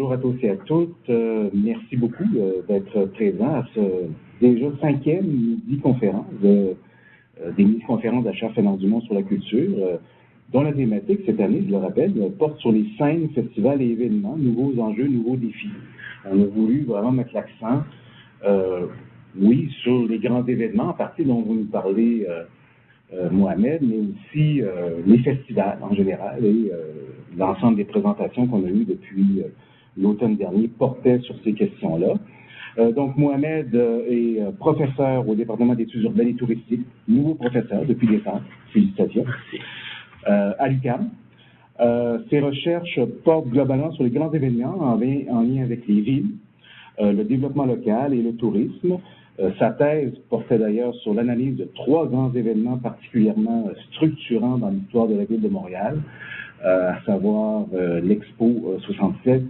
bonjour à tous et à toutes. Merci beaucoup d'être présents à ce déjà 5e midi-conférence des midi-conférences d'Achard Fernand Dumont sur la culture, dont la thématique cette année, je le rappelle, porte sur les scènes, festivals et événements, nouveaux enjeux, nouveaux défis. On a voulu vraiment mettre l'accent, oui, sur les grands événements, en partie dont vous nous parlez, Mohamed, mais aussi les festivals en général et l'ensemble des présentations qu'on a eues depuis l'automne dernier portaient sur ces questions-là. Donc, Mohamed est professeur au département d'études urbaines et touristiques, nouveau professeur depuis décembre, félicitations, à l'UQAM. Ses recherches portent globalement sur les grands événements en lien avec les villes, le développement local et le tourisme. Sa thèse portait d'ailleurs sur l'analyse de 3 grands événements particulièrement structurants dans l'histoire de la ville de Montréal, à savoir l'Expo 67,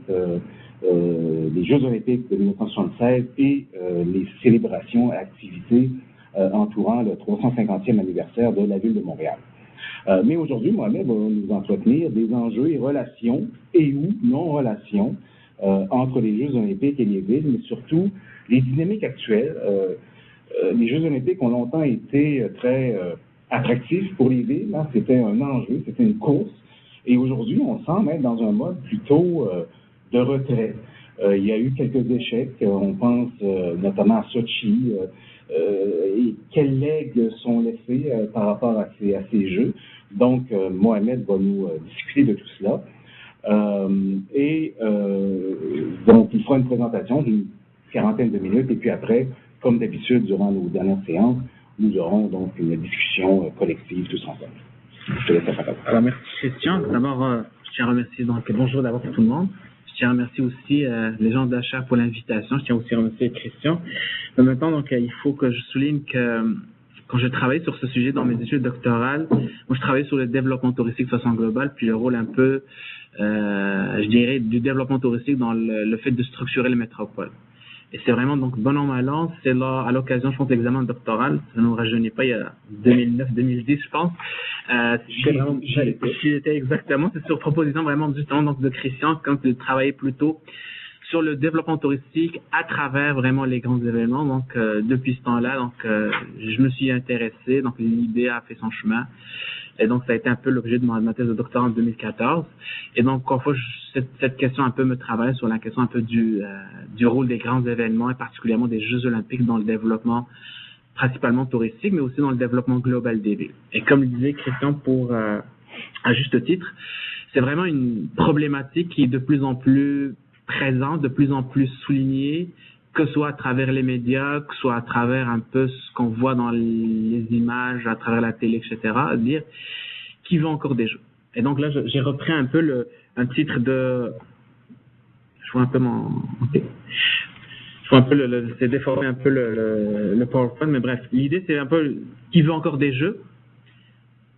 les Jeux olympiques de 1976 et les célébrations et activités entourant le 350e anniversaire de la ville de Montréal. Mais aujourd'hui, Mohamed va nous entretenir des enjeux et relations et ou non-relations entre les Jeux olympiques et les villes, mais surtout les dynamiques actuelles. Les Jeux olympiques ont longtemps été très attractifs pour les villes. Hein. C'était un enjeu, c'était une course. Et aujourd'hui, on semble être dans un mode plutôt de retrait. Il y a eu quelques échecs. On pense notamment à Sochi. Et quels legs sont laissés par rapport à ces Jeux. Donc, Mohamed va nous discuter de tout cela. Donc, il fera une présentation d'une quarantaine de minutes, et puis après, comme d'habitude, durant nos dernières séances, nous aurons donc une discussion collective tous ensemble. Je te laisse la parole. Alors, merci Christian. D'abord, je tiens à remercier, donc, bonjour d'abord pour tout le monde. Je tiens à remercier aussi les gens d'Achard pour l'invitation. Je tiens aussi à remercier Christian. Mais maintenant, donc, il faut que je souligne que quand je travaille sur ce sujet dans mes études doctorales, moi, je travaille sur le développement touristique de façon globale, puis le rôle un peu, je dirais, du développement touristique dans le fait de structurer les métropoles. Et c'est vraiment, donc, bon an, mal an, c'est là, à l'occasion, je pense, de l'examen doctoral, ça ne nous rajeunit pas, il y a 2009-2010, je pense. J'étais exactement, c'est sur proposition vraiment, justement, donc, de Christian, quand il travaillait plutôt sur le développement touristique à travers vraiment les grands événements. Donc, depuis ce temps-là, donc, je me suis intéressé, donc, l'idée a fait son chemin. Et donc, ça a été un peu l'objet de ma thèse de doctorat en 2014. Et donc, parfois, cette question un peu me travaille sur la question un peu du rôle des grands événements et particulièrement des Jeux olympiques dans le développement principalement touristique, mais aussi dans le développement global des villes. Et comme le disait Christian à juste titre, c'est vraiment une problématique qui est de plus en plus présente, de plus en plus soulignée, que ce soit à travers les médias, que ce soit à travers un peu ce qu'on voit dans les images, à travers la télé, etc., à dire qui veut encore des Jeux. Et donc là, j'ai repris un peu un titre de... Je vois un peu c'est déformé un peu le PowerPoint, mais bref, l'idée c'est un peu qui veut encore des Jeux.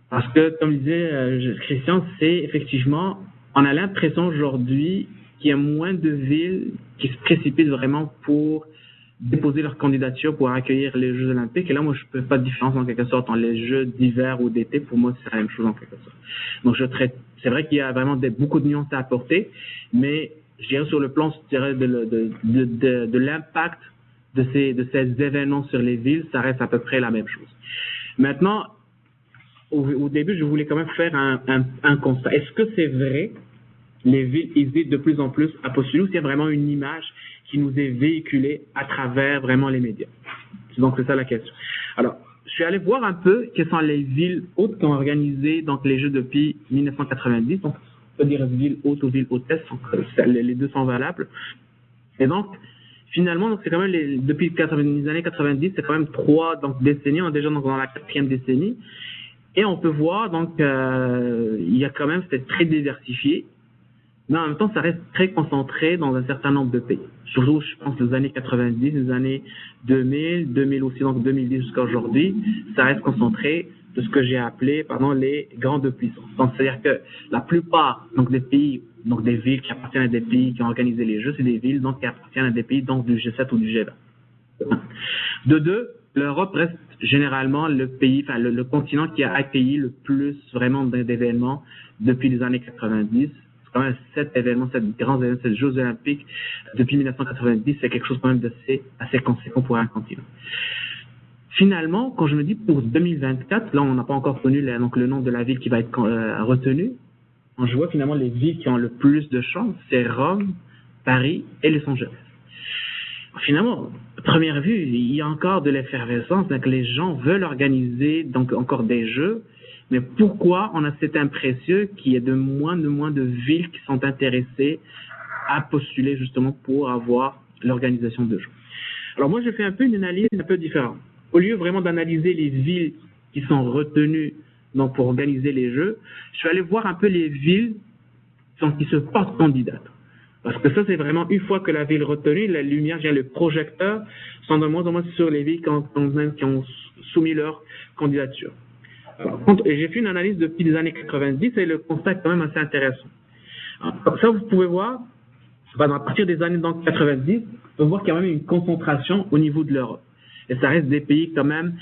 Parce que, comme disait Christian, c'est effectivement, on a l'impression aujourd'hui qu'il y a moins de villes qui se précipitent vraiment pour déposer leur candidature pour accueillir les Jeux olympiques. Et là, moi, je ne fais pas de différence en quelque sorte entre les Jeux d'hiver ou d'été. Pour moi, c'est la même chose en quelque sorte. Donc, c'est vrai qu'il y a vraiment beaucoup de nuances à apporter, mais je dirais sur le plan, je dirais, de l'impact de ces événements sur les villes, ça reste à peu près la même chose. Maintenant, au début, je voulais quand même faire un constat. Est-ce que c'est vrai les villes hésitent de plus en plus à postuler ou s'il y a vraiment une image qui nous est véhiculée à travers vraiment les médias? Donc, c'est ça la question. Alors, je suis allé voir un peu quelles sont les villes hautes qui ont organisé donc, les Jeux depuis 1990. Donc, on peut dire villes hautes ou villes hôtesses, donc les deux sont valables. Et donc, finalement, donc, c'est quand même depuis les années 90, c'est quand même 3 décennies, on est déjà dans la 4e décennie. Et on peut voir, donc, il y a quand même, c'est très diversifié. Mais en même temps, ça reste très concentré dans un certain nombre de pays. Surtout, je pense, les années 90, les années 2000 aussi, donc 2010 jusqu'à aujourd'hui, ça reste concentré de ce que j'ai appelé, les grandes puissances. Donc, c'est-à-dire que la plupart, donc, des pays, donc, des villes qui appartiennent à des pays qui ont organisé les Jeux, c'est des villes, donc, qui appartiennent à des pays, donc, du G7 ou du G20. De deux, l'Europe reste généralement le pays, enfin, le continent qui a accueilli le plus vraiment d'événements depuis les années 90. quand même 7 événements, 7 grands événements, 7 Jeux olympiques depuis 1990, c'est quelque chose quand même assez conséquent pour un continent. Finalement, quand je me dis pour 2024, là on n'a pas encore connu donc le nom de la ville qui va être retenue, quand je vois finalement les villes qui ont le plus de chances, c'est Rome, Paris et Los Angeles. Finalement, à première vue, il y a encore de l'effervescence, donc les gens veulent organiser donc encore des jeux, mais pourquoi on a cette impression qu'il y a de moins de villes qui sont intéressées à postuler justement pour avoir l'organisation de jeux. Alors moi, je fais un peu une analyse un peu différente. Au lieu vraiment d'analyser les villes qui sont retenues donc pour organiser les jeux, je vais aller voir un peu les villes qui se portent candidates. Parce que ça, c'est vraiment une fois que la ville est retenue, la lumière, le projecteur sont de moins en moins sur les villes qui ont soumis leur candidature. Alors, j'ai fait une analyse depuis les années 90 et le constat est quand même assez intéressant. Alors, ça, vous pouvez voir, à partir des années 90, on peut voir qu'il y a même une concentration au niveau de l'Europe. Et ça reste des pays quand même,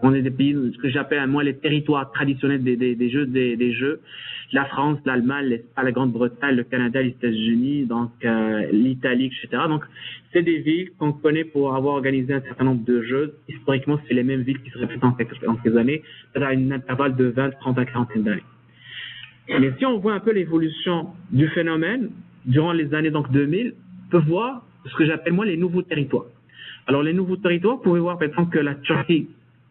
on est des pays, ce que j'appelle moi les territoires traditionnels des jeux, la France, l'Allemagne, la Grande-Bretagne, le Canada, les États-Unis, donc l'Italie, etc. Donc c'est des villes qu'on connaît pour avoir organisé un certain nombre de jeux. Historiquement, c'est les mêmes villes qui se répètent en quelques années, c'est-à-dire à un intervalle de 20, 30 à 40 d'années. Mais si on voit un peu l'évolution du phénomène durant les années donc 2000, on peut voir ce que j'appelle moi les nouveaux territoires. Alors, les nouveaux territoires, vous pouvez voir par exemple que la Turquie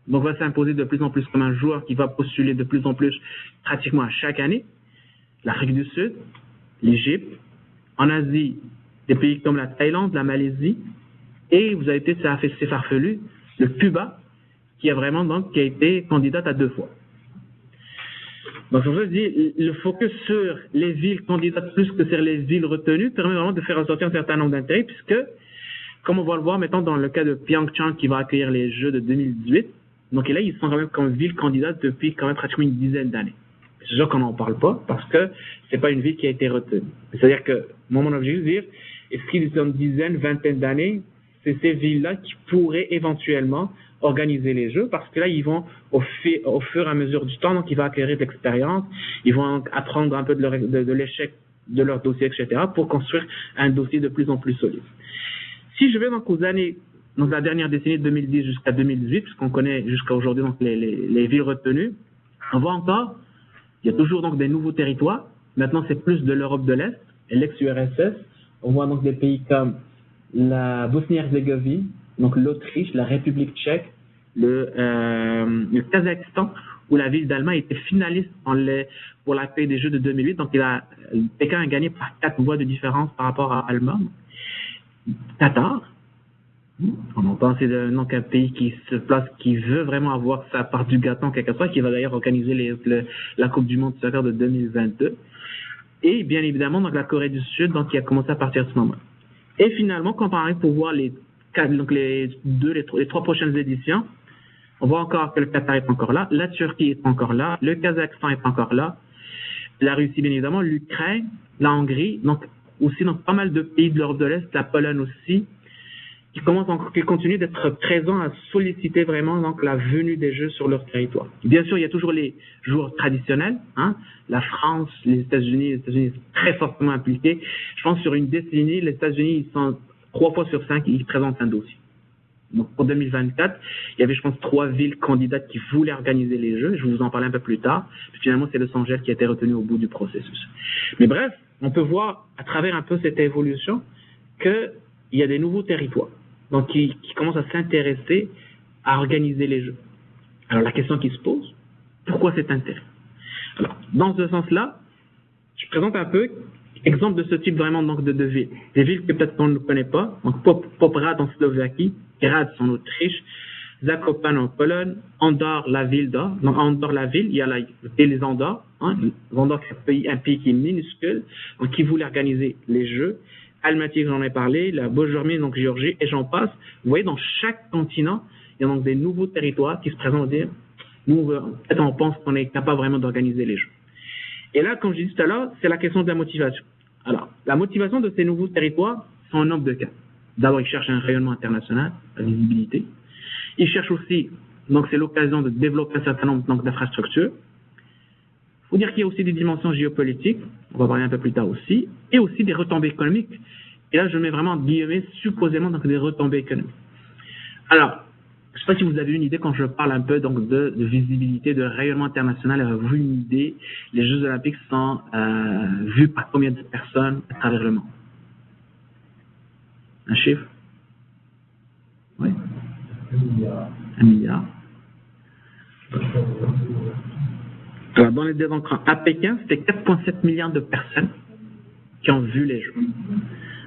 donc, va s'imposer de plus en plus comme un joueur qui va postuler de plus en plus pratiquement à chaque année. L'Afrique du Sud, l'Égypte, en Asie, des pays comme la Thaïlande, la Malaisie, et vous avez été, ça a fait c'est farfelu, le Cuba, qui a été candidate à 2 fois. Donc, je dis, le focus sur les villes candidates plus que sur les villes retenues permet vraiment de faire ressortir un certain nombre d'intérêts, puisque comme on va le voir maintenant dans le cas de Pyeongchang qui va accueillir les Jeux de 2018. Donc et là, ils sont quand même comme ville candidate depuis quand même pratiquement une dizaine d'années. C'est sûr qu'on n'en parle pas parce que c'est pas une ville qui a été retenue. C'est-à-dire que mon objectif, c'est de dire, est-ce qu'il y a une dizaine, vingtaine d'années, c'est ces villes-là qui pourraient éventuellement organiser les Jeux parce que là, ils vont au fur et à mesure du temps, donc ils vont acquérir de l'expérience, ils vont apprendre un peu de l'échec de leur dossier, etc. pour construire un dossier de plus en plus solide. Si je vais donc aux années, donc la dernière décennie de 2010 jusqu'à 2018, puisqu'on connaît jusqu'à aujourd'hui donc les villes retenues, on voit encore, il y a toujours donc des nouveaux territoires. Maintenant, c'est plus de l'Europe de l'Est et l'ex-URSS. On voit donc des pays comme la Bosnie-Herzégovine, donc l'Autriche, la République tchèque, le Kazakhstan, où la ville d'Allemagne était finaliste pour l'accueil des Jeux de 2008. Donc, Pékin a gagné par 4 voix de différence par rapport à Allemagne. Qatar, on entend c'est donc un pays qui se place, qui veut vraiment avoir sa part du gâteau en quelque sorte, qui va d'ailleurs organiser la Coupe du Monde de soccer de 2022. Et bien évidemment donc la Corée du Sud, donc qui a commencé à partir de ce moment. Et finalement, comparé pour voir les 3 prochaines éditions, on voit encore que le Qatar est encore là, la Turquie est encore là, le Kazakhstan est encore là, la Russie bien évidemment, l'Ukraine, la Hongrie, donc aussi donc pas mal de pays de l'Europe de l'Est, la Pologne aussi, qui continuent d'être présents à solliciter vraiment donc la venue des Jeux sur leur territoire. Bien sûr, il y a toujours les joueurs traditionnels, la France, les États-Unis sont très fortement impliqués. Je pense que sur une décennie, les États-Unis ils sont 3 fois sur 5 ils présentent un dossier. Donc pour 2024, il y avait je pense 3 villes candidates qui voulaient organiser les Jeux. Je vais vous en parler un peu plus tard. Puis finalement, c'est Los Angeles qui a été retenu au bout du processus. Mais bref, on peut voir à travers un peu cette évolution qu'il y a des nouveaux territoires donc qui commencent à s'intéresser à organiser les Jeux. Alors la question qui se pose, pourquoi cet intérêt? Alors dans ce sens-là, je présente un peu exemple de ce type vraiment donc de villes. Des villes que peut-être qu'on ne connaît pas, donc Poprad en Slovaquie, Graz en Autriche, Zakopane en Pologne, Andorre, la ville d'Or. Donc Andorre, la ville, il y a les Andorre, Andorre c'est un pays qui est minuscule, donc qui voulait organiser les Jeux. Almaty, j'en ai parlé, la Bojormie, donc Géorgie, et j'en passe. Vous voyez, dans chaque continent, il y a donc des nouveaux territoires qui se présentent à dire, nous, peut-être on pense qu'on est capable vraiment d'organiser les Jeux. Et là, comme je disais tout à l'heure, c'est la question de la motivation. Alors, la motivation de ces nouveaux territoires sont un nombre de cas. D'abord, ils cherchent un rayonnement international, la visibilité. Ils cherchent aussi, donc c'est l'occasion de développer un certain nombre d'infrastructures. faut dire qu'il y a aussi des dimensions géopolitiques, on va parler un peu plus tard aussi, et aussi des retombées économiques. Et là, je mets vraiment en guillemets, supposément, donc des retombées économiques. Alors, je ne sais pas si vous avez une idée quand je parle un peu donc de visibilité, de rayonnement international, avez-vous une idée? Les Jeux Olympiques sont vus par combien de personnes à travers le monde? Un chiffre? Oui. 1 milliard. Alors, dans les donc, à Pékin, c'était 4,7 milliards de personnes qui ont vu les Jeux.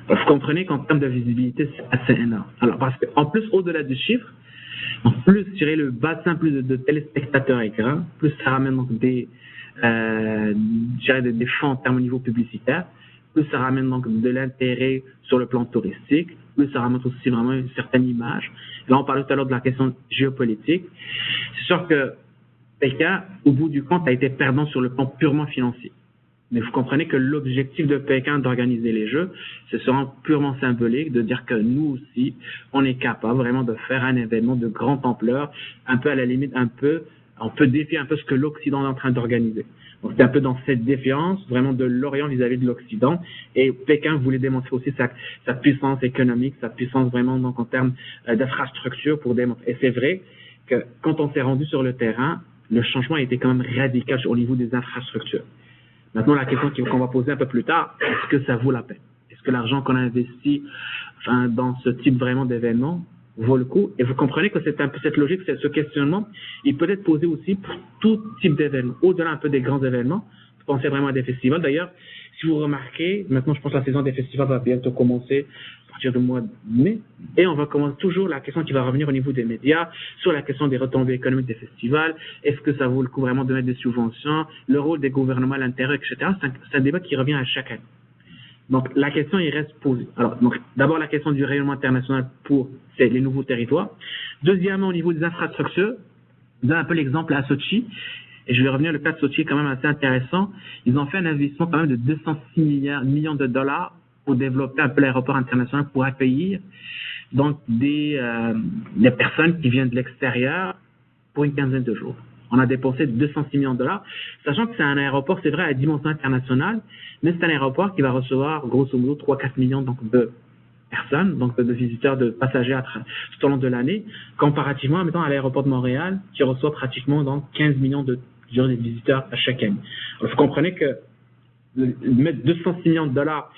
Alors, vous comprenez qu'en termes de visibilité, c'est assez énorme. Alors, parce qu'en plus, au-delà du chiffre, donc plus je dirais le bassin plus de téléspectateurs écrans, plus ça ramène donc des fonds en termes au niveau publicitaire, plus ça ramène donc de l'intérêt sur le plan touristique, plus ça ramène aussi vraiment une certaine image. Là, on parlait tout à l'heure de la question géopolitique. C'est sûr que Pékin, au bout du compte, a été perdant sur le plan purement financier. Mais vous comprenez que l'objectif de Pékin d'organiser les Jeux, c'est sera purement symbolique, de dire que nous aussi, on est capable vraiment de faire un événement de grande ampleur, un peu à la limite, on peut défier un peu ce que l'Occident est en train d'organiser. Donc c'est un peu dans cette défiance, vraiment de l'Orient vis-à-vis de l'Occident, et Pékin voulait démontrer aussi sa puissance économique, sa puissance vraiment donc en termes d'infrastructure pour démontrer. Et c'est vrai que quand on s'est rendu sur le terrain, le changement a été quand même radical au niveau des infrastructures. Maintenant, la question qu'on va poser un peu plus tard, est-ce que ça vaut la peine? Est-ce que l'argent qu'on a investi dans ce type vraiment d'événement vaut le coup? Et vous comprenez que c'est un peu cette logique, ce questionnement, il peut être posé aussi pour tout type d'événement. Au-delà un peu des grands événements, pensez vraiment à des festivals. D'ailleurs, si vous remarquez, maintenant je pense que la saison des festivals va bientôt commencer à partir du mois de mai, et on va commencer toujours la question qui va revenir au niveau des médias, sur la question des retombées économiques des festivals, est-ce que ça vaut le coup vraiment de mettre des subventions, le rôle des gouvernements à l'intérieur, etc. C'est un débat qui revient à chaque année. Donc la question il reste posée. Alors donc d'abord la question du rayonnement international pour les nouveaux territoires. Deuxièmement au niveau des infrastructures, je donne un peu l'exemple à Sochi. Et je vais revenir, le cas de Sochi est quand même assez intéressant. Ils ont fait un investissement quand même de 206 millions de dollars pour développer un peu l'aéroport international pour accueillir donc des personnes qui viennent de l'extérieur pour une quinzaine de jours. On a dépensé 206 millions de dollars, sachant que c'est un aéroport, c'est vrai, à dimension internationale, mais c'est un aéroport qui va recevoir grosso modo 3-4 millions donc, de personnes, donc de visiteurs, de passagers tout au long de l'année, comparativement mettons, à l'aéroport de Montréal, qui reçoit pratiquement donc 15 millions de visiteurs à chaque année. Alors, vous comprenez que mettre 206 millions de dollars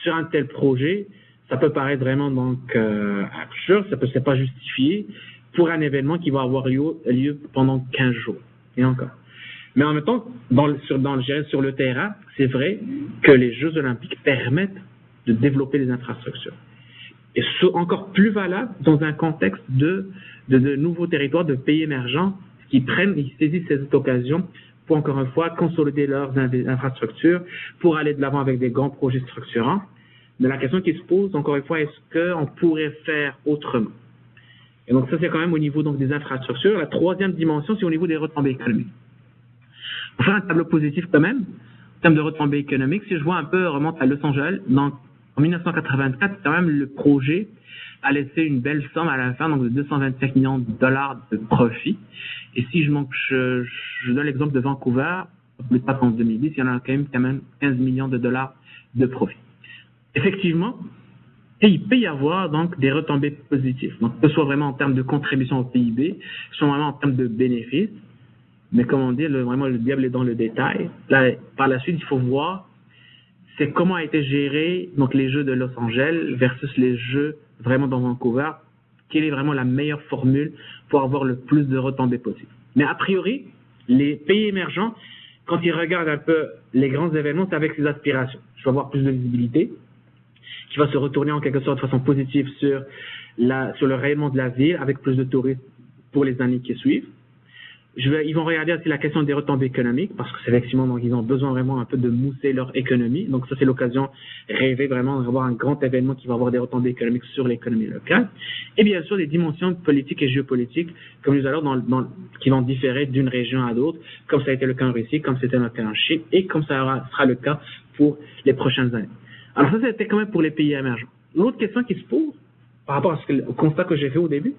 sur un tel projet, ça peut paraître vraiment donc absurde, c'est pas justifié pour un événement qui va avoir lieu pendant 15 jours. Et encore. Mais en même temps, sur le terrain, c'est vrai que les Jeux Olympiques permettent de développer les infrastructures. Et encore plus valable dans un contexte de nouveaux territoires, de pays émergents qui saisissent cette occasion pour encore une fois consolider leurs infrastructures, pour aller de l'avant avec des grands projets structurants. Mais la question qui se pose, encore une fois, est-ce qu'on pourrait faire autrement? Et donc ça, c'est quand même au niveau donc, des infrastructures. La troisième dimension, c'est au niveau des retombées économiques. Pour faire un tableau positif quand même, en termes de retombées économiques, si je vois un peu, remonte à Los Angeles, donc en 1984, quand même, le projet a laissé une belle somme à la fin, donc de 225 millions de dollars de profit. Et si je donne l'exemple de Vancouver, plus tard en 2010, il y en a quand même 15 millions de dollars de profit. Effectivement, il peut y avoir donc des retombées positives, donc que ce soit vraiment en termes de contribution au PIB, que ce soit vraiment en termes de bénéfices, mais comme on dit, vraiment le diable est dans le détail. Là, par la suite, il faut voir c'est comment a été géré donc les Jeux de Los Angeles versus les Jeux vraiment dans Vancouver. Quelle est vraiment la meilleure formule pour avoir le plus de retombées possibles. Mais a priori, les pays émergents, quand ils regardent un peu les grands événements, c'est avec ses aspirations. Je vais avoir plus de visibilité, qui va se retourner en quelque sorte de façon positive sur le rayonnement de la ville, avec plus de touristes pour les années qui suivent. Ils vont regarder aussi la question des retombées économiques, parce que c'est effectivement, donc, ils ont besoin vraiment un peu de mousser leur économie. Donc ça, c'est l'occasion rêver vraiment d'avoir un grand événement qui va avoir des retombées économiques sur l'économie locale. Et bien sûr, des dimensions politiques et géopolitiques, comme nous allons qui vont différer d'une région à l'autre, comme ça a été le cas en Russie, comme c'était le cas en Chine, et comme ça sera le cas pour les prochaines années. Alors ça, c'était quand même pour les pays émergents. L'autre question qui se pose, par rapport au constat que j'ai fait au début,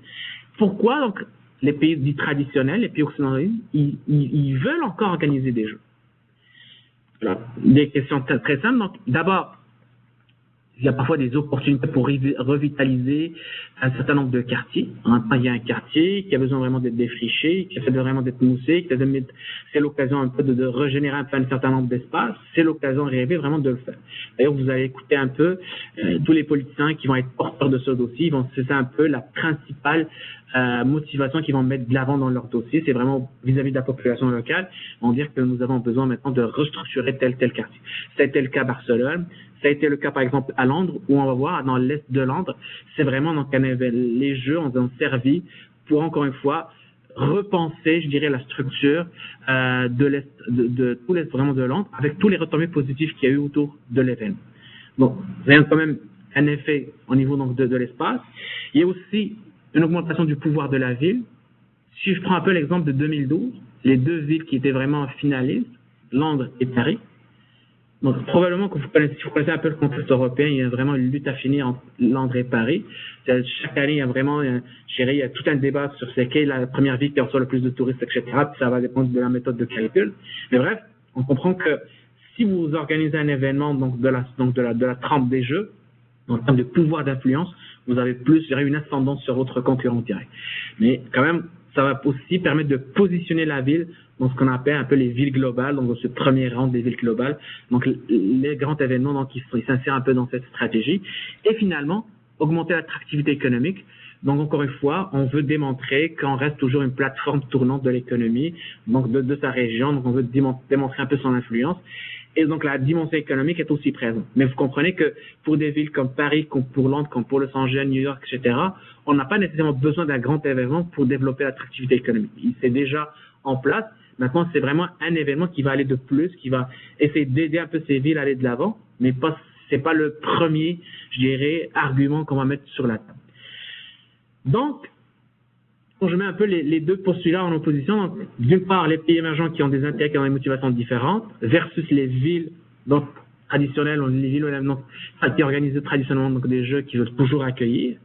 pourquoi donc les pays dits traditionnels, les pays occidentaux, ils veulent encore organiser des Jeux. Voilà. Des questions très simples. Donc, d'abord, il y a parfois des opportunités pour revitaliser un certain nombre de quartiers. Il y a un quartier qui a besoin vraiment d'être défriché, qui a besoin vraiment d'être moussé, c'est l'occasion un peu de régénérer un peu un certain nombre d'espaces. C'est l'occasion rêvée vraiment de le faire. D'ailleurs, vous allez écouter un peu tous les politiciens qui vont être porteurs de ce dossier. C'est un peu la principale motivation qu'ils vont mettre de l'avant dans leur dossier. C'est vraiment vis-à-vis de la population locale. On dit que nous avons besoin maintenant de restructurer tel quartier. Ça a été le cas à Barcelone. Ça a été le cas, par exemple, à Londres, où on va voir, dans l'est de Londres, c'est vraiment donc les jeux ont servi pour, encore une fois, repenser, je dirais, la structure de tout l'est vraiment de Londres, avec tous les retombées positives qu'il y a eu autour de l'événement. Donc, il y a quand même un effet au niveau donc de l'espace. Il y a aussi une augmentation du pouvoir de la ville. Si je prends un peu l'exemple de 2012, les deux villes qui étaient vraiment finalistes, Londres et Paris. Donc, probablement que si vous connaissez un peu le contexte européen, il y a vraiment une lutte affinée entre Londres et Paris. Chaque année, il y a vraiment, il y a tout un débat sur c'est quelle est la première ville qui reçoit le plus de touristes, etc. Puis ça va dépendre de la méthode de calcul. Mais bref, on comprend que si vous organisez un événement donc de la trempe des jeux, en termes de pouvoir d'influence, vous avez plus, je dirais, une ascendance sur votre concurrent direct. Mais quand même, ça va aussi permettre de positionner la ville dans ce qu'on appelle un peu les villes globales, donc dans ce premier rang des villes globales. Donc les grands événements, donc ils s'insèrent un peu dans cette stratégie. Et finalement, augmenter l'attractivité économique. Donc encore une fois, on veut démontrer qu'on reste toujours une plateforme tournante de l'économie, donc de sa région. Donc on veut démontrer un peu son influence. Et donc la dimension économique est aussi présente. Mais vous comprenez que pour des villes comme Paris, comme pour Londres, comme pour Los Angeles, New York, etc., on n'a pas nécessairement besoin d'un grand événement pour développer l'attractivité économique. C'est déjà en place. Maintenant, c'est vraiment un événement qui va aller de plus, qui va essayer d'aider un peu ces villes à aller de l'avant, mais c'est pas le premier, je dirais, argument qu'on va mettre sur la table. Donc, quand je mets un peu les deux postulats en opposition, donc, d'une part, les pays émergents qui ont des intérêts, qui ont des motivations différentes, versus les villes donc, traditionnelles, les villes qui organisent traditionnellement donc, des jeux qui veulent toujours accueillir.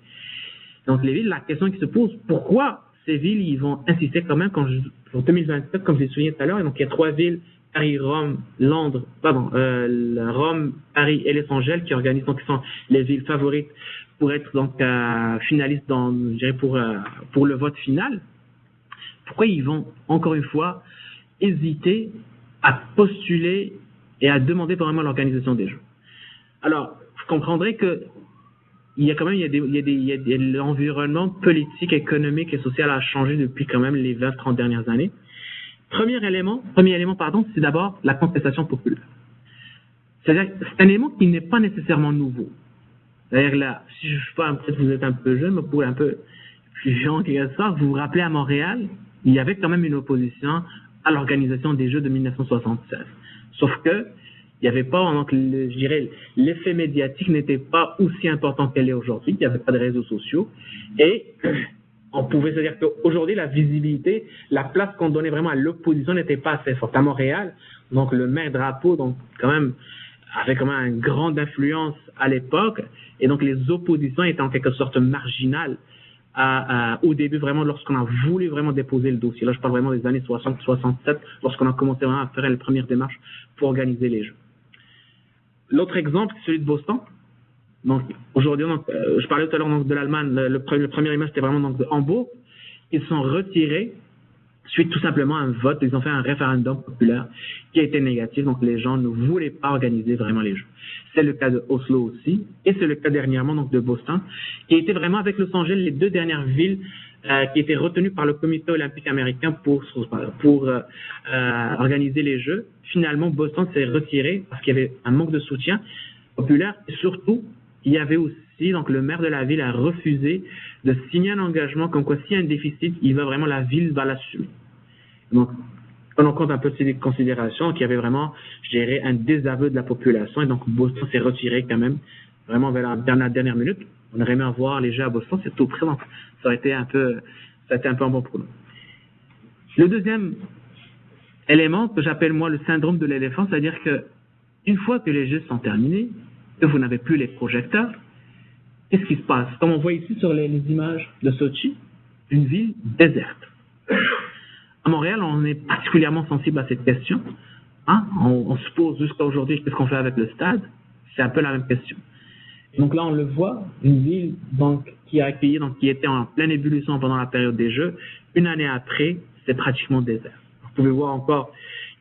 Donc, les villes, la question qui se pose, pourquoi ces villes, ils vont insister quand même, pour 2027, comme je l'ai souligné tout à l'heure, donc il y a 3 villes, Paris, Rome, Rome, Paris et Los Angeles qui organisent, donc qui sont les villes favorites pour être donc finalistes je dirais pour le vote final. Pourquoi ils vont encore une fois hésiter à postuler et à demander vraiment l'organisation des Jeux? Alors, vous comprendrez que il y a l'environnement politique, économique et social a changé depuis quand même les 20-30 dernières années. Premier élément, c'est d'abord la contestation populaire. C'est-à-dire que c'est un élément qui n'est pas nécessairement nouveau. C'est-à-dire là, si je sais pas, peut-être vous êtes un peu jeune, mais pour un peu plus jeune que ça, vous vous rappelez à Montréal, il y avait quand même une opposition à l'organisation des Jeux de 1976. Sauf que il n'y avait pas, donc, je dirais, l'effet médiatique n'était pas aussi important qu'elle est aujourd'hui. Il n'y avait pas de réseaux sociaux. Et on pouvait se dire qu'aujourd'hui, la visibilité, la place qu'on donnait vraiment à l'opposition n'était pas assez forte. À Montréal, donc, le maire Drapeau, donc, avait quand même une grande influence à l'époque. Et donc, les oppositions étaient en quelque sorte marginales au début, vraiment, lorsqu'on a voulu vraiment déposer le dossier. Là, je parle vraiment des années 60-67, lorsqu'on a commencé vraiment à faire les premières démarches pour organiser les Jeux. L'autre exemple, c'est celui de Boston. Donc, aujourd'hui, je parlais tout à l'heure donc, de l'Allemagne. Le premier image, c'était vraiment donc, de Hambourg. Ils sont retirés suite tout simplement à un vote. Ils ont fait un référendum populaire qui a été négatif. Donc, les gens ne voulaient pas organiser vraiment les Jeux. C'est le cas de Oslo aussi. Et c'est le cas dernièrement donc, de Boston, qui était vraiment avec Los Angeles les 2 dernières villes qui étaient retenues par le comité olympique américain pour organiser les Jeux. Finalement, Boston s'est retiré parce qu'il y avait un manque de soutien populaire et surtout, il y avait aussi, donc le maire de la ville a refusé de signer un engagement comme quoi s'il y a un déficit, la ville va l'assumer. Donc, prenons compte un peu de ces considérations qu'il y avait vraiment, je dirais, un désaveu de la population et donc Boston s'est retiré quand même, vraiment vers la dernière minute. On aurait aimé avoir les Jeux à Boston, c'est tout présent. Ça a été un peu un bon pour nous. Le deuxième élément que j'appelle moi le syndrome de l'éléphant, c'est-à-dire que une fois que les Jeux sont terminés, que vous n'avez plus les projecteurs, qu'est-ce qui se passe? Comme on voit ici sur les images de Sochi, une ville déserte. À Montréal, on est particulièrement sensible à cette question. Hein? On se pose jusqu'à aujourd'hui qu'est-ce qu'on fait avec le stade. C'est un peu la même question. Donc là, on le voit, une ville donc, qui a accueilli, donc, qui était en pleine ébullition pendant la période des Jeux. Une année après, c'est pratiquement désert. Vous pouvez voir encore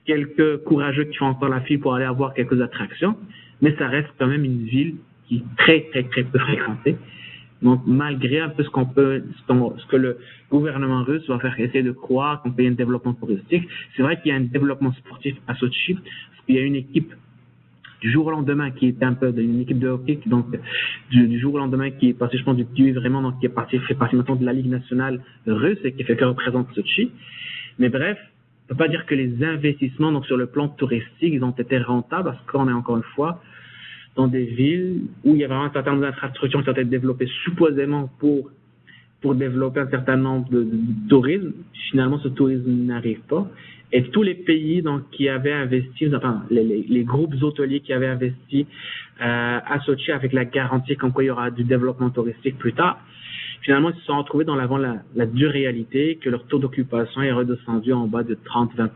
quelques courageux qui font encore la file pour aller avoir quelques attractions, mais ça reste quand même une ville qui est très, très, très peu fréquentée. Donc, malgré un peu ce que le gouvernement russe va faire essayer de croire qu'on peut y a un développement touristique, c'est vrai qu'il y a un développement sportif à Sochi, parce qu'il y a une équipe du jour au lendemain qui était un peu une équipe de hockey, donc du jour au lendemain qui est passé, je pense, du petit vraiment, donc qui est parti, fait partie maintenant de la Ligue nationale russe et qui fait que représente Sochi. Mais bref, on ne peut pas dire que les investissements, donc sur le plan touristique, ils ont été rentables, parce qu'on est encore une fois dans des villes où il y a vraiment un certain nombre d'infrastructures qui ont été développées supposément pour développer un certain nombre de tourisme. Finalement, ce tourisme n'arrive pas. Et tous les pays donc, qui avaient investi, enfin, les groupes hôteliers qui avaient investi à Sochi avec la garantie comme quoi il y aura du développement touristique plus tard, finalement, ils se sont retrouvés dans la dure réalité que leur taux d'occupation est redescendu en bas de 30-20%.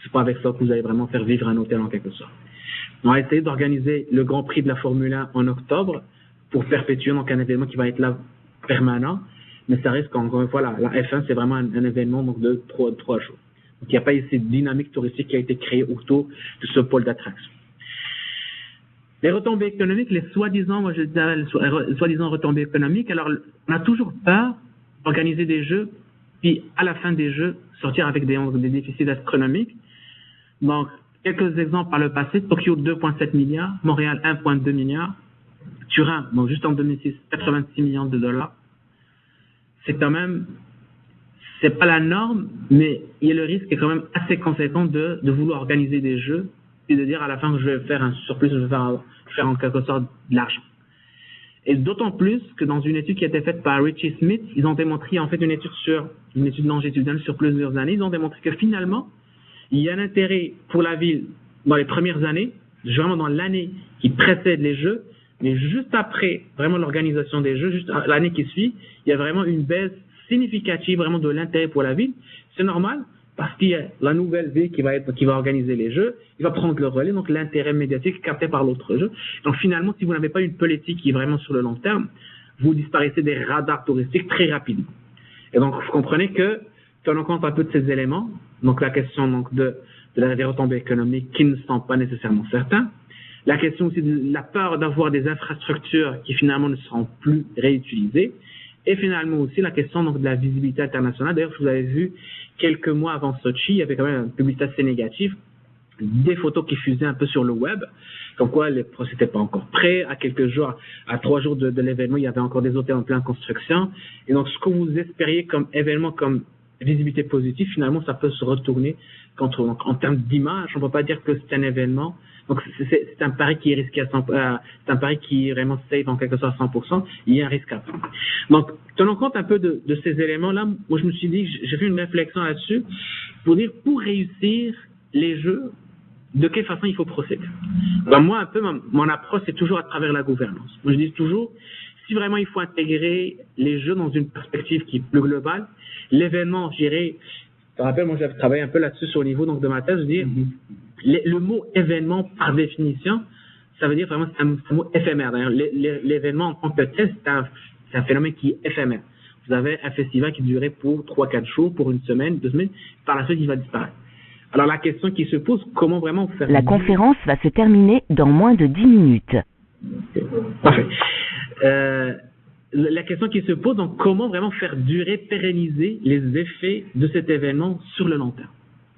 C'est pas avec ça que vous allez vraiment faire vivre un hôtel en quelque sorte. On a essayé d'organiser le Grand Prix de la Formule 1 en octobre pour perpétuer donc un événement qui va être là permanent, mais ça risque encore une fois, la F1 c'est vraiment un événement donc de 3 jours. Donc il n'y a pas eu cette dynamique touristique qui a été créée autour de ce pôle d'attraction. Les retombées économiques, les soi-disant retombées économiques, alors on a toujours peur d'organiser des jeux, puis à la fin des jeux, sortir avec des déficits astronomiques. Donc, quelques exemples par le passé, Tokyo 2,7 milliards, Montréal 1,2 milliards, Turin, donc juste en 2006, 86 millions de dollars. C'est quand même, c'est pas la norme, mais il y a le risque est quand même assez conséquent de vouloir organiser des jeux et de dire à la fin que je vais faire un surplus, je vais faire en quelque sorte de l'argent. Et d'autant plus que dans une étude qui a été faite par Richie Smith, ils ont démontré, en fait, une étude longitudinale sur plusieurs années, ils ont démontré que finalement, il y a un intérêt pour la ville dans les premières années, vraiment dans l'année qui précède les jeux, mais juste après vraiment l'organisation des jeux, juste l'année qui suit, il y a vraiment une baisse significative vraiment de l'intérêt pour la ville. C'est normal parce qu'il y a la nouvelle ville qui va organiser les jeux, il va prendre le relais, donc l'intérêt médiatique capté par l'autre jeu. Donc finalement, si vous n'avez pas une politique qui est vraiment sur le long terme, vous disparaissez des radars touristiques très rapidement. Et donc vous comprenez que tenant compte un peu de ces éléments, donc la question donc des retombées économiques qui ne sont pas nécessairement certains, la question aussi de la peur d'avoir des infrastructures qui finalement ne seront plus réutilisées, et finalement aussi la question donc de la visibilité internationale. D'ailleurs, vous avez vu quelques mois avant Sochi, il y avait quand même une publicité assez négative, des photos qui fusaient un peu sur le web, comme quoi les procès n'étaient pas encore prêts, à quelques jours, à 3 jours de l'événement, il y avait encore des hôtels en pleine construction, et donc ce que vous espériez comme événement, comme visibilité positive, finalement, ça peut se retourner en termes d'image. On ne peut pas dire que c'est un événement. Donc, c'est un pari qui est risqué c'est un pari qui est vraiment safe en quelque sorte à 100%. Il y a un risque à prendre. Donc, tenant compte un peu de ces éléments-là, moi, je me suis dit, j'ai fait une réflexion là-dessus pour dire, pour réussir les jeux, de quelle façon il faut procéder. Ben, moi, un peu, mon approche, c'est toujours à travers la gouvernance. Moi, je dis toujours, si vraiment il faut intégrer les jeux dans une perspective qui est plus globale, l'événement, je dirais, je te rappelle, moi j'avais travaillé un peu là-dessus sur le niveau donc, de ma thèse, je veux dire, le mot événement, par définition, ça veut dire vraiment, c'est un mot éphémère. D'ailleurs, l'événement en tant que tel, c'est un phénomène qui est éphémère. Vous avez un festival qui durait pour 3-4 jours, pour une semaine, 2 semaines, par la suite il va disparaître. Alors la question qui se pose, comment vraiment faire... La conférence va se terminer dans moins de 10 minutes. Parfait. La question qui se pose, donc, comment vraiment faire durer, pérenniser les effets de cet événement sur le long terme.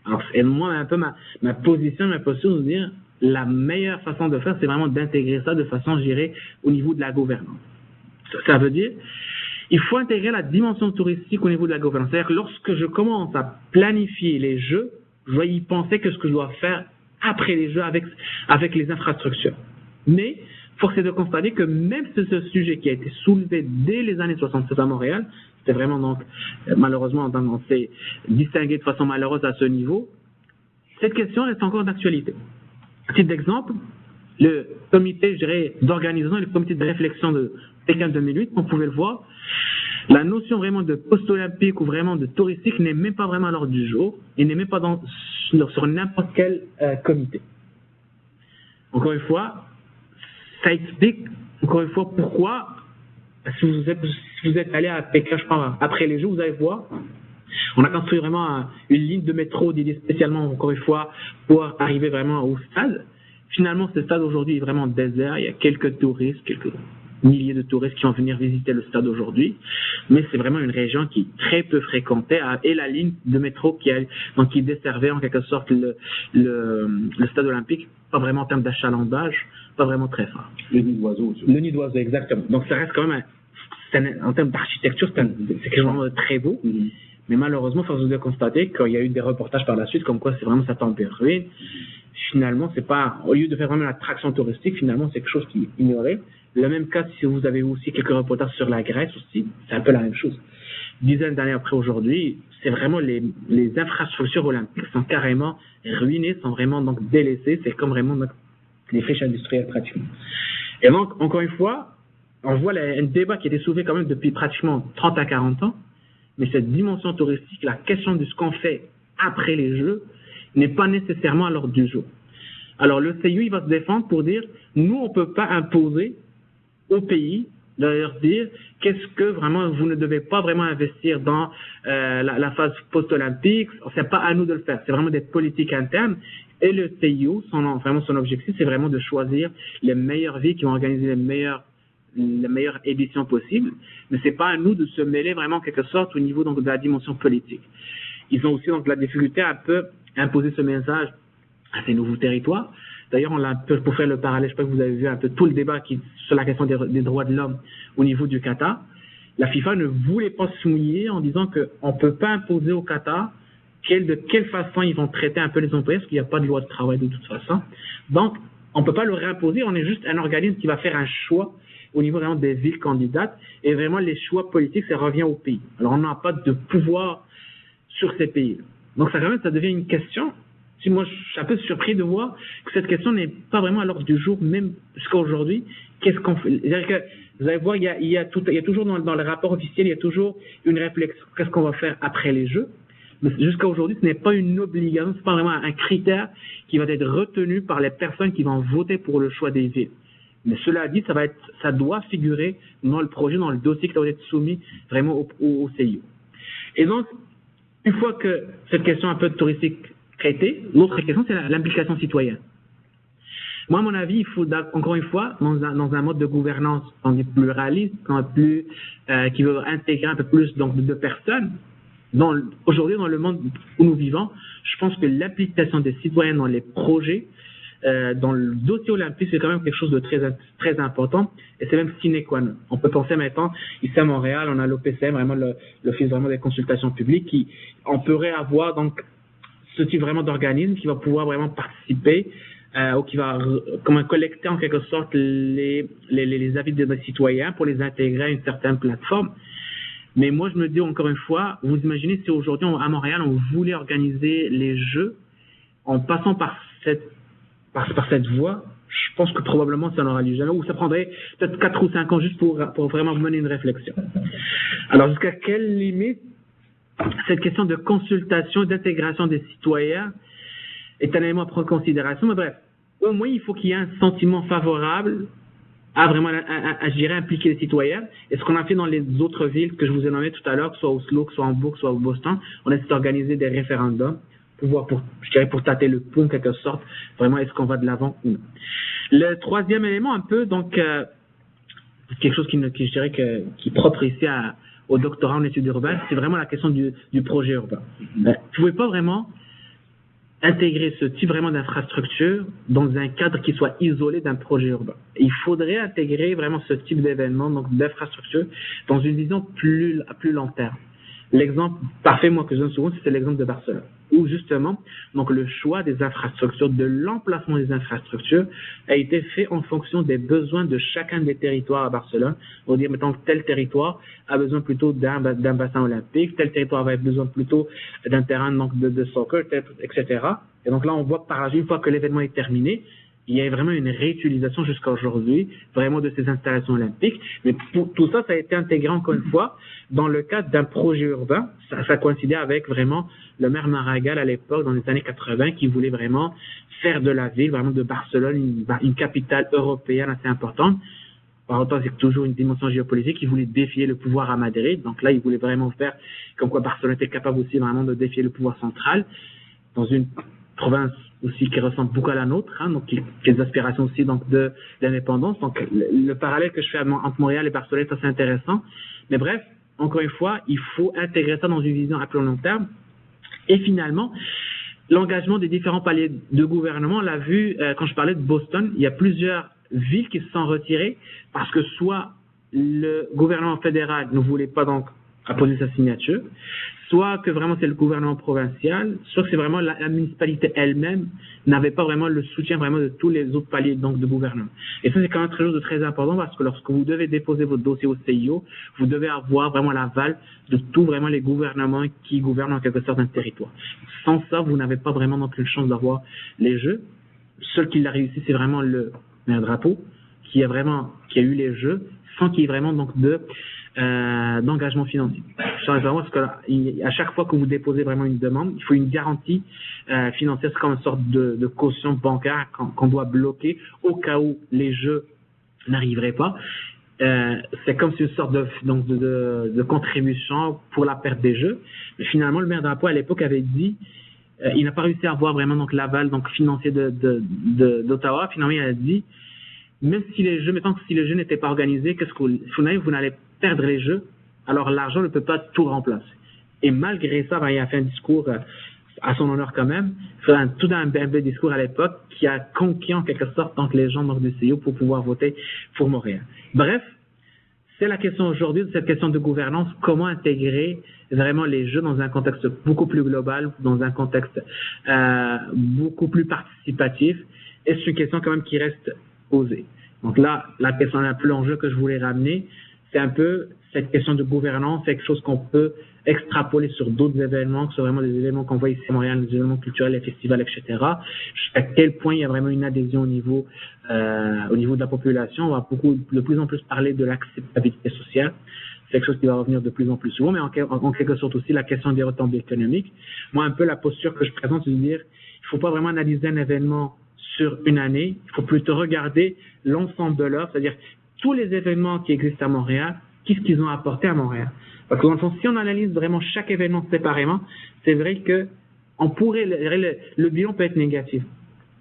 Alors, et moi, un peu ma position, ma posture, de dire, la meilleure façon de faire, c'est vraiment d'intégrer ça de façon, je dirais, au niveau de la gouvernance. Ça veut dire, il faut intégrer la dimension touristique au niveau de la gouvernance. C'est-à-dire que lorsque je commence à planifier les jeux, je dois y penser que ce que je dois faire après les jeux avec les infrastructures. Mais, force est de constater que même si ce sujet qui a été soulevé dès les années 67 à Montréal, c'était vraiment donc, malheureusement, on s'est distingué de façon malheureuse à ce niveau, cette question reste encore d'actualité. À titre d'exemple, le comité, je dirais, d'organisation et le comité de réflexion de Pékin 2008, on pouvait le voir, La notion vraiment de post-olympique ou vraiment de touristique n'est même pas vraiment à l'ordre du jour et n'est même pas sur n'importe quel comité. Encore une fois, ça explique encore une fois pourquoi, si vous êtes allé à Pékin, je pense, après les Jeux, vous allez voir, on a construit vraiment une ligne de métro dédiée spécialement, encore une fois, pour arriver vraiment au stade. Finalement, ce stade aujourd'hui est vraiment désert. Il y a quelques touristes, quelques milliers de touristes qui vont venir visiter le stade aujourd'hui. Mais c'est vraiment une région qui est très peu fréquentée. Et la ligne de métro qui desservait en quelque sorte le stade olympique, pas vraiment en termes d'achalandage, pas vraiment très fort. Le nid d'oiseau. Le nid d'oiseau, exactement. Donc ça reste quand même, en termes d'architecture, c'est quelque chose de très beau. Mm-hmm. Mais malheureusement, force est de constater qu'il y a eu des reportages par la suite comme quoi c'est vraiment ça tombe en ruine. Finalement, c'est pas, au lieu de faire vraiment l'attraction touristique, finalement, c'est quelque chose qui est ignoré. Le même cas, si vous avez aussi quelques reportages sur la Grèce aussi, c'est un peu la même chose. Dizaines d'années après aujourd'hui, c'est vraiment les infrastructures olympiques sont carrément ruinées, sont vraiment donc délaissées. C'est comme vraiment donc, les friches industrielles pratiquement. Et donc, encore une fois, on voit un débat qui a été soulevé quand même depuis pratiquement 30 à 40 ans. Mais cette dimension touristique, la question de ce qu'on fait après les Jeux, n'est pas nécessairement à l'ordre du jour. Alors le CIO, il va se défendre pour dire, nous, on ne peut pas imposer au pays de leur dire qu'est-ce que vraiment vous ne devez pas vraiment investir dans la phase post-olympique. C'est pas à nous de le faire. C'est vraiment des politiques internes. Et le CIO, son objectif, c'est vraiment de choisir les meilleures villes qui vont organiser les meilleures éditions possibles, mais c'est pas à nous de se mêler vraiment en quelque sorte au niveau donc de la dimension politique. Ils ont aussi donc la difficulté à un peu imposer ce message à ces nouveaux territoires. D'ailleurs, on l'a pour faire le parallèle, je sais pas que vous avez vu un peu tout le débat sur la question des droits de l'homme au niveau du Qatar. La FIFA ne voulait pas se mouiller en disant qu'on peut pas imposer au Qatar de quelle façon ils vont traiter un peu les employés, parce qu'il n'y a pas de loi de travail de toute façon. Donc, on peut pas leur imposer, on est juste un organisme qui va faire un choix au niveau vraiment des villes candidates, et vraiment les choix politiques, ça revient au pays. Alors on n'a pas de pouvoir sur ces pays. Donc ça devient une question. Si moi je suis un peu surpris de voir que cette question n'est pas vraiment à l'ordre du jour, même jusqu'à aujourd'hui. Qu'est-ce qu'on fait? C'est-à-dire que vous allez voir, il y a toujours dans le rapport officiel, il y a toujours une réflexion. Qu'est-ce qu'on va faire après les Jeux? Mais jusqu'à aujourd'hui, ce n'est pas une obligation, c'est pas vraiment un critère qui va être retenu par les personnes qui vont voter pour le choix des villes. Mais cela dit, ça doit figurer dans le projet, dans le dossier qui doit être soumis vraiment au CIO. Et donc, une fois que cette question un peu touristique traitée, l'autre question, c'est l'implication citoyenne. Moi, à mon avis, il faut, encore une fois, dans un mode de gouvernance pluraliste, qui veut intégrer un peu plus donc, de personnes, aujourd'hui, dans le monde où nous vivons, je pense que l'implication des citoyens dans les projets, dans le dossier olympique, c'est quand même quelque chose de très, très important, et c'est même sine qua non. On peut penser maintenant, ici à Montréal, on a l'OPCM, vraiment l'Office vraiment des consultations publiques, on pourrait avoir donc ce type vraiment d'organisme qui va pouvoir vraiment participer, ou qui va collecter en quelque sorte les avis des citoyens pour les intégrer à une certaine plateforme. Mais moi, je me dis encore une fois, vous imaginez si aujourd'hui à Montréal, on voulait organiser les Jeux en passant par cette voie, je pense que probablement ça n'aura lieu jamais, ou ça prendrait peut-être 4 ou 5 ans juste pour vraiment mener une réflexion. Alors, jusqu'à quelle limite cette question de consultation et d'intégration des citoyens est un élément à prendre en considération? Mais bref, au moins, il faut qu'il y ait un sentiment favorable à vraiment, je dirais, impliquer les citoyens. Et ce qu'on a fait dans les autres villes que je vous ai nommées tout à l'heure, que ce soit Oslo, que ce soit Hambourg, que ce soit Boston, on a essayé d'organiser des référendums pour tâter le pouls en quelque sorte, vraiment est-ce qu'on va de l'avant ou non. Le troisième élément un peu, donc, quelque chose je dirais qui est propre ici au doctorat en études urbaines, c'est vraiment la question du projet urbain. Vous ne pouvez pas vraiment intégrer ce type vraiment d'infrastructure dans un cadre qui soit isolé d'un projet urbain. Il faudrait intégrer vraiment ce type d'événement, donc d'infrastructure, dans une vision à plus long terme. L'exemple parfait, moi, que je donne souvent, c'est l'exemple de Barcelone, où justement, donc le choix des infrastructures, de l'emplacement des infrastructures a été fait en fonction des besoins de chacun des territoires à Barcelone. On va dire, mettons, tel territoire a besoin plutôt d'un bassin olympique, tel territoire va avoir besoin plutôt d'un terrain donc de soccer, etc. Et donc là, on voit que par la suite, une fois que l'événement est terminé, il y a vraiment une réutilisation jusqu'à aujourd'hui, vraiment de ces installations olympiques. Mais tout ça, ça a été intégré encore une fois dans le cadre d'un projet urbain. Ça coïncidait avec vraiment le maire Maragall à l'époque, dans les années 80, qui voulait vraiment faire de la ville, vraiment de Barcelone, une capitale européenne assez importante. Par autant, c'est toujours une dimension géopolitique. Il voulait défier le pouvoir à Madrid. Donc là, il voulait vraiment faire comme quoi Barcelone était capable aussi vraiment de défier le pouvoir central dans une province aussi qui ressemble beaucoup à la nôtre, donc qui a des aspirations aussi donc d'indépendance. Donc le parallèle que je fais entre Montréal et Barcelone est assez intéressant. Mais bref, encore une fois, il faut intégrer ça dans une vision à plus long terme. Et finalement, l'engagement des différents paliers de gouvernement, on l'a vu quand je parlais de Boston, il y a plusieurs villes qui se sont retirées parce que soit le gouvernement fédéral ne voulait pas donc apposer sa signature, soit que vraiment c'est le gouvernement provincial, soit que c'est vraiment la municipalité elle-même n'avait pas vraiment le soutien vraiment de tous les autres paliers donc de gouvernement. Et ça c'est quand même quelque chose de très important parce que lorsque vous devez déposer votre dossier au CIO, vous devez avoir vraiment l'aval de tous vraiment les gouvernements qui gouvernent en quelque sorte un territoire. Sans ça, vous n'avez pas vraiment donc une chance d'avoir les jeux. Seul qui l'a réussi, c'est vraiment le maire Drapeau qui a eu les jeux sans qu'il y ait vraiment donc d'engagement financier. Parce que à chaque fois que vous déposez vraiment une demande, il faut une garantie financière, c'est comme une sorte de caution bancaire qu'on doit bloquer au cas où les jeux n'arriveraient pas. C'est comme une sorte de contribution pour la perte des jeux. Mais finalement, le maire Drapeau à l'époque avait dit, il n'a pas réussi à avoir vraiment donc l'aval donc financier d'Ottawa. Finalement, il a dit, même si les jeux, mettons que si les jeux n'étaient pas organisés, vous n'allez perdre les jeux, alors l'argent ne peut pas tout remplacer. Et malgré ça, il a fait un discours à son honneur quand même, tout un bel discours à l'époque qui a conquis en quelque sorte donc les gens donc du CIO pour pouvoir voter pour Montréal. Bref, c'est la question aujourd'hui de cette question de gouvernance, comment intégrer vraiment les jeux dans un contexte beaucoup plus global, dans un contexte beaucoup plus participatif, et c'est une question quand même qui reste posée. Donc là, la question un peu l'enjeu que je voulais ramener, c'est un peu cette question de gouvernance, c'est quelque chose qu'on peut extrapoler sur d'autres événements, que ce soit vraiment des événements qu'on voit ici à Montréal, des événements culturels, les festivals, etc. Jusqu'à quel point il y a vraiment une adhésion au niveau de la population. On va de plus en plus parler de l'acceptabilité sociale. C'est quelque chose qui va revenir de plus en plus souvent, mais en quelque sorte aussi la question des retombées économiques. Moi, un peu la posture que je présente, c'est de dire, il faut pas vraiment analyser un événement sur une année, il faut plutôt regarder l'ensemble de l'œuvre, c'est-à-dire tous les événements qui existent à Montréal, qu'est-ce qu'ils ont apporté à Montréal. Parce que dans le fond, si on analyse vraiment chaque événement séparément, c'est vrai que le bilan peut être négatif.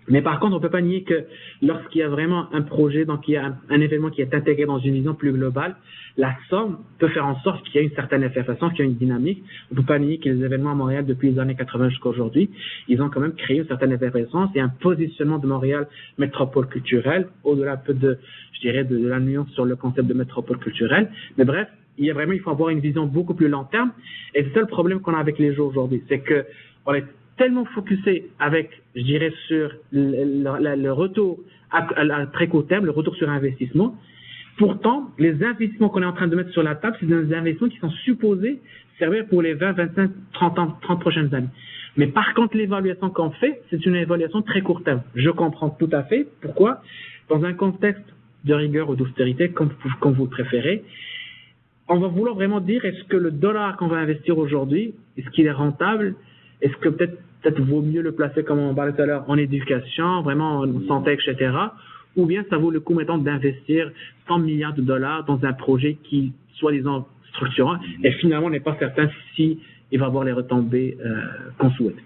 Mais par contre, on ne peut pas nier que lorsqu'il y a vraiment un projet, donc il y a un événement qui est intégré dans une vision plus globale, la somme peut faire en sorte qu'il y a une certaine effervescence, qu'il y a une dynamique. On ne peut pas nier que les événements à Montréal depuis les années 80 jusqu'à aujourd'hui, ils ont quand même créé une certaine effervescence et un positionnement de Montréal métropole culturelle, au-delà de la nuance sur le concept de métropole culturelle. Mais bref, il faut avoir une vision beaucoup plus long terme. Et c'est ça le problème qu'on a avec les jeux aujourd'hui, c'est que on est tellement focusé sur le retour à très court terme, le retour sur investissement. Pourtant, les investissements qu'on est en train de mettre sur la table, c'est des investissements qui sont supposés servir pour les 20, 25, 30 prochaines années. Mais par contre, l'évaluation qu'on fait, c'est une évaluation très court terme. Je comprends tout à fait pourquoi, dans un contexte de rigueur ou d'austérité, comme vous le préférez, on va vouloir vraiment dire, est-ce que le dollar qu'on va investir aujourd'hui, est-ce qu'il est rentable? Est-ce que peut-être vaut mieux le placer, comme on parlait tout à l'heure, en éducation, vraiment en santé, etc. Ou bien ça vaut le coup, maintenant, d'investir 100 milliards de dollars dans un projet qui, soi-disant, structurant, et finalement, on n'est pas certain si il va avoir les retombées qu'on souhaite.